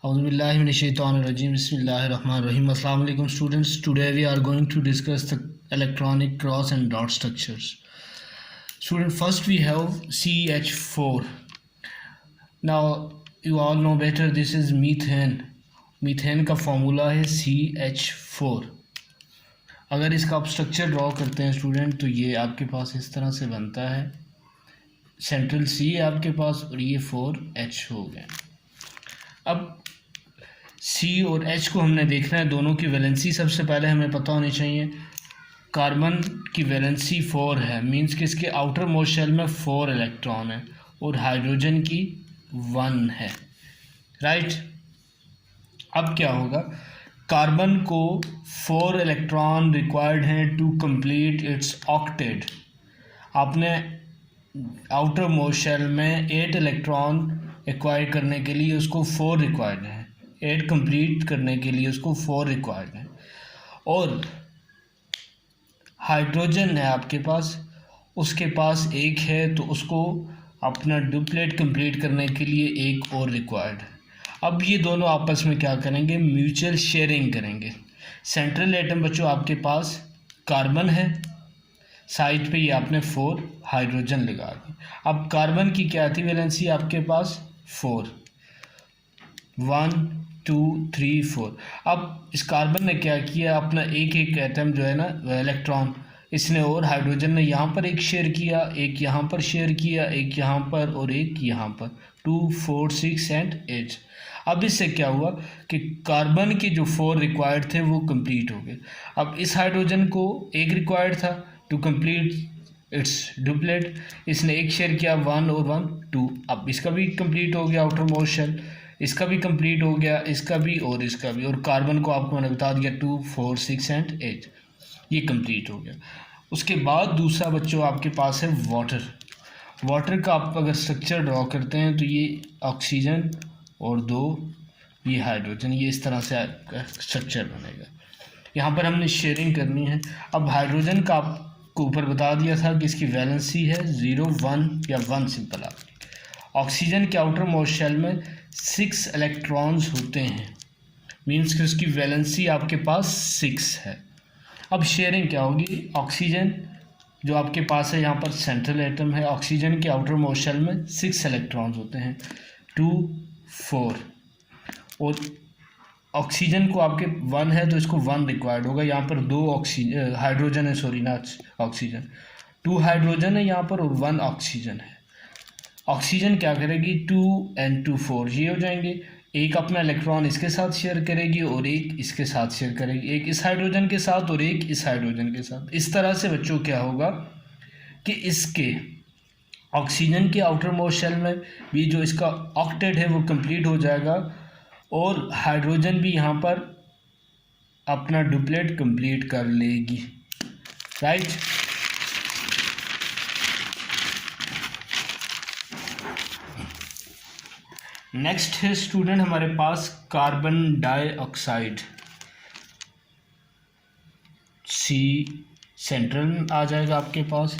Auzubillahiminash-shaytanir-rajim. Bismillahir-rahmanir-rahim. Assalamu alaikum students. Today we are going to discuss the electronic cross and dot structures. Student, first we have CH4. Now you all know better, this is methane. Methane का formula है CH4. अगर इसका आप structure draw करते हैं student तो ये आपके पास इस तरह से बनता है. सेंट्रल C है आपके पास और ये 4H हो गया. अब C और H को हमने देखना है, दोनों की वैलेंसी सबसे पहले हमें पता होनी चाहिए. कार्बन की वैलेंसी 4 है, मींस कि इसके आउटर मोस्ट शेल में 4 इलेक्ट्रॉन है और हाइड्रोजन की 1 है, राइट. अब क्या होगा, कार्बन को 4 इलेक्ट्रॉन रिक्वायर्ड हैं टू कंप्लीट इट्स ऑक्टेट. आपने आउटर मोस्ट शेल में 8 इलेक्ट्रॉन एक्वायर करने के लिए उसको 4 रिक्वायर्ड है, 8 कंप्लीट करने के लिए उसको 4 रिक्वायर्ड है. और हाइड्रोजन है आपके पास, उसके पास 1 है तो उसको अपना डुप्लेट कंप्लीट करने के लिए 1 और रिक्वायर्ड है. अब ये दोनों आपस में क्या करेंगे, म्यूचुअल शेयरिंग करेंगे. सेंट्रल एटम बच्चों आपके पास कार्बन है, साइड पे ये आपने 4 हाइड्रोजन लगा दी. अब कार्बन की क्या थी वैलेंसी आपके पास 4, 1 2 3 4. अब इस कार्बन ने क्या किया, अपना एक एक एटम जो है ना इलेक्ट्रॉन, इसने और हाइड्रोजन ने यहाँ पर एक शेयर किया, एक यहाँ पर शेयर किया, एक यहाँ पर और एक यहाँ पर. 2 4 6 एंड 8. अब इससे क्या हुआ कि कार्बन के जो 4 रिक्वायर्ड थे वो कंप्लीट हो गए. अब इस हाइड्रोजन को 1 रिक्वायर्ड था टू कंप्लीट इट्स डुप्लेट, इसने एक शेयर किया 1 और 1 2. अब इसका भी कंप्लीट हो गया आउटर मोस्ट शेल, इसका भी कंप्लीट हो गया, इसका भी और इसका भी. और कार्बन को आपको मैंने बता दिया 2 4 6 एंड 8, ये कंप्लीट हो गया. उसके बाद दूसरा बच्चों आपके पास है वाटर. वाटर का आप अगर स्ट्रक्चर ड्रॉ करते हैं तो ये ऑक्सीजन और 2 ये हाइड्रोजन, ये इस तरह से आपका स्ट्रक्चर बनेगा. यहाँ पर हमने शेयरिंग करनी है. अब हाइड्रोजन का आपको ऊपर बता दिया था कि इसकी वैलेंसी है 0 1 या 1 सिंपल आपकी. ऑक्सीजन के आउटर मोस्ट शेल में 6 इलेक्ट्रॉन्स होते हैं, मीन्स कि उसकी वैलेंसी आपके पास 6 है. अब शेयरिंग क्या होगी, ऑक्सीजन जो आपके पास है यहाँ पर सेंट्रल एटम है, ऑक्सीजन के आउटर मोस्ट शेल में 6 इलेक्ट्रॉन्स होते हैं 2 4. और ऑक्सीजन को आपके 1 है तो इसको 1 रिक्वायर्ड होगा. यहाँ पर 2 ऑक्सीजन हाइड्रोजन है, सॉरी ना ऑक्सीजन, 2 हाइड्रोजन है यहाँ पर और 1 ऑक्सीजन है. ऑक्सीजन क्या करेगी 2 and 2 4 ये हो जाएंगे. एक अपना इलेक्ट्रॉन इसके साथ शेयर करेगी और एक इसके साथ शेयर करेगी, एक इस हाइड्रोजन के साथ और एक इस हाइड्रोजन के साथ. इस तरह से बच्चों क्या होगा कि इसके ऑक्सीजन के आउटर मोस्ट शेल में भी जो इसका ऑक्टेट है वो कंप्लीट हो जाएगा और हाइड्रोजन भी यहाँ पर अपना डुप्लेट कंप्लीट कर लेगी, राइट. नेक्स्ट है स्टूडेंट हमारे पास कार्बन डाइऑक्साइड. C सेंट्रल में आ जाएगा आपके पास,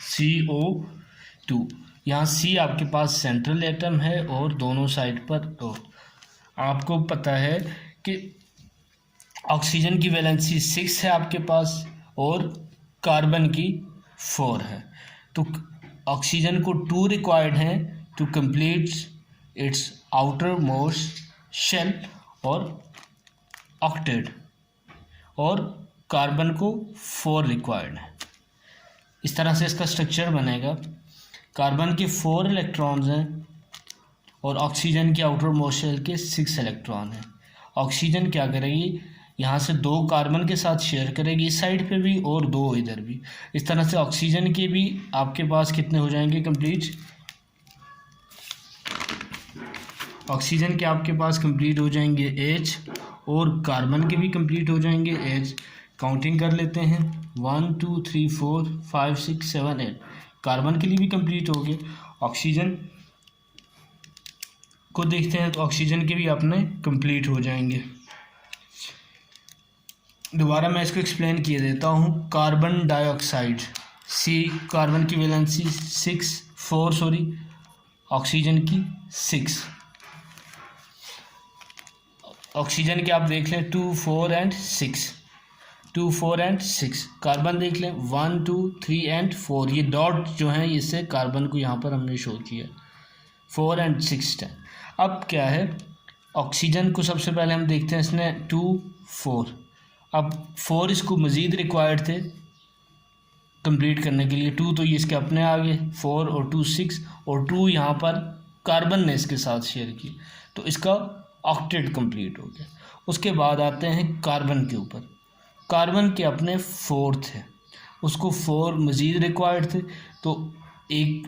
CO2. यहाँ C आपके पास सेंट्रल एटम है और दोनों साइड पर O. आपको पता है कि ऑक्सीजन की वैलेंसी 6 है आपके पास और कार्बन की 4 है, तो ऑक्सीजन को 2 रिक्वायर्ड हैं to complete its outermost shell और ऑक्टेट, और कार्बन को 4 रिक्वायर्ड है. इस तरह से इसका स्ट्रक्चर बनेगा. कार्बन के 4 इलेक्ट्रॉन्स हैं और ऑक्सीजन के आउटर मोस्ट शेल के 6 इलेक्ट्रॉन हैं. ऑक्सीजन क्या करेगी, यहाँ से 2 कार्बन के साथ शेयर करेगी इस साइड पे भी और 2 इधर भी. इस तरह से ऑक्सीजन के भी आपके पास कितने हो जाएंगे कंप्लीट, ऑक्सीजन के आपके पास कंप्लीट हो जाएंगे H और कार्बन के भी कंप्लीट हो जाएंगे H. काउंटिंग कर लेते हैं 1 2 3 4 5 6 7 8. कार्बन के लिए भी कंप्लीट हो गए. ऑक्सीजन को देखते हैं तो ऑक्सीजन के भी अपने कंप्लीट हो जाएंगे. दोबारा मैं इसको एक्सप्लेन किए देता हूँ. कार्बन डाइऑक्साइड C, कार्बन की वैलेंसी 4 ऑक्सीजन की 6, ऑक्सीजन के आप देख लें 2, 4 एंड 6, 2, 4 एंड 6। कार्बन देख लें 1, 2, 3 एंड 4, ये डॉट जो है इससे कार्बन को यहाँ पर हमने शो किया 4 एंड 6 है। अब क्या है, ऑक्सीजन को सबसे पहले हम देखते हैं, इसने 2, 4, अब 4 इसको मज़ीद रिक्वायर्ड थे कंप्लीट करने के लिए, 2 तो ये इसके अपने आ गए, 4 और 2 6, और 2 यहाँ पर कार्बन ने इसके साथ शेयर की, तो इसका ऑक्टेट कंप्लीट हो गया। उसके बाद आते हैं कार्बन के ऊपर, कार्बन के अपने 4 थे, उसको 4 मज़ीद रिक्वायर्ड थे, तो एक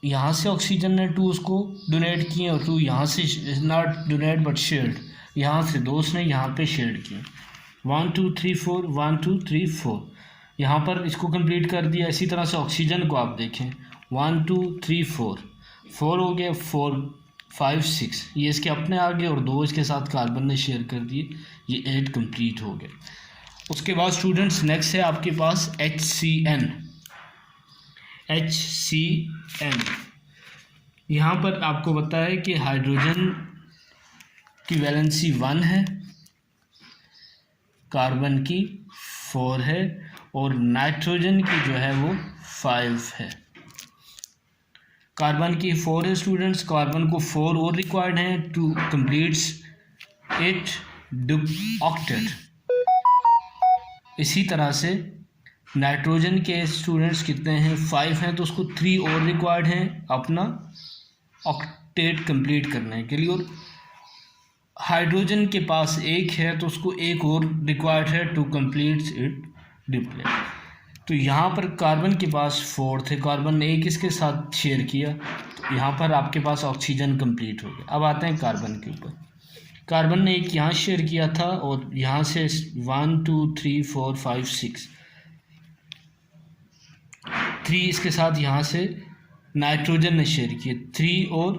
यहाँ से ऑक्सीजन ने 2 उसको डोनेट किए और 2 यहाँ से, नॉट डोनेट बट शेयर्ड, यहाँ से 2 उसने यहाँ पे शेयर किए, 1 2 3 4, 1 2 3 4, यहाँ पर इसको कंप्लीट कर दिया। इसी तरह से ऑक्सीजन को आप देखें 1 2 3 4, 4 हो गया, 4 5 6, ये इसके अपने आ गए और 2 इसके साथ कार्बन ने शेयर कर दिए, ये 8 कंप्लीट हो गए। उसके बाद स्टूडेंट्स नेक्स्ट है आपके पास HCN, यहाँ पर आपको पता है कि हाइड्रोजन की वैलेंसी 1 है, कार्बन की 4 है और नाइट्रोजन की जो है वो 5 है। कार्बन की 4 है स्टूडेंट्स, कार्बन को 4 और रिक्वायर्ड हैं टू कंप्लीट्स इट ऑक्टेट। इसी तरह से नाइट्रोजन के स्टूडेंट्स कितने हैं, 5 हैं, तो उसको 3 और रिक्वायर्ड हैं अपना ऑक्टेट कंप्लीट करने के लिए, और हाइड्रोजन के पास 1 है तो उसको 1 और रिक्वायर्ड है टू कंप्लीट इट डिप्लेट। तो यहाँ पर कार्बन के पास 4 थे, कार्बन ने 1 इसके साथ शेयर किया, तो यहाँ पर आपके पास ऑक्सीजन कंप्लीट हो गया। अब आते हैं कार्बन के ऊपर, कार्बन ने 1 यहाँ शेयर किया था और यहाँ से 1 2 3 4 5 6, 3 इसके साथ यहाँ से नाइट्रोजन ने शेयर किए, 3 और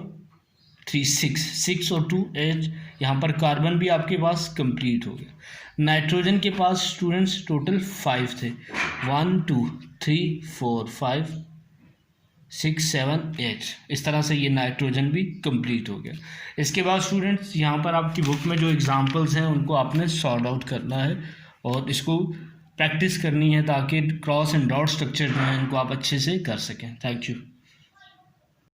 3 6 और 2 8, यहाँ पर कार्बन भी आपके पास कंप्लीट हो गया। नाइट्रोजन के पास स्टूडेंट्स टोटल 5 थे, 1 2 3 4 5 6 7 8, इस तरह से ये नाइट्रोजन भी कंप्लीट हो गया। इसके बाद स्टूडेंट्स यहाँ पर आपकी बुक में जो एग्जांपल्स हैं उनको आपने सॉर्ट आउट करना है और इसको प्रैक्टिस करनी है ताकि क्रॉस एंड डॉट स्ट्रक्चर जो है इनको आप अच्छे से कर सकें। Thank you.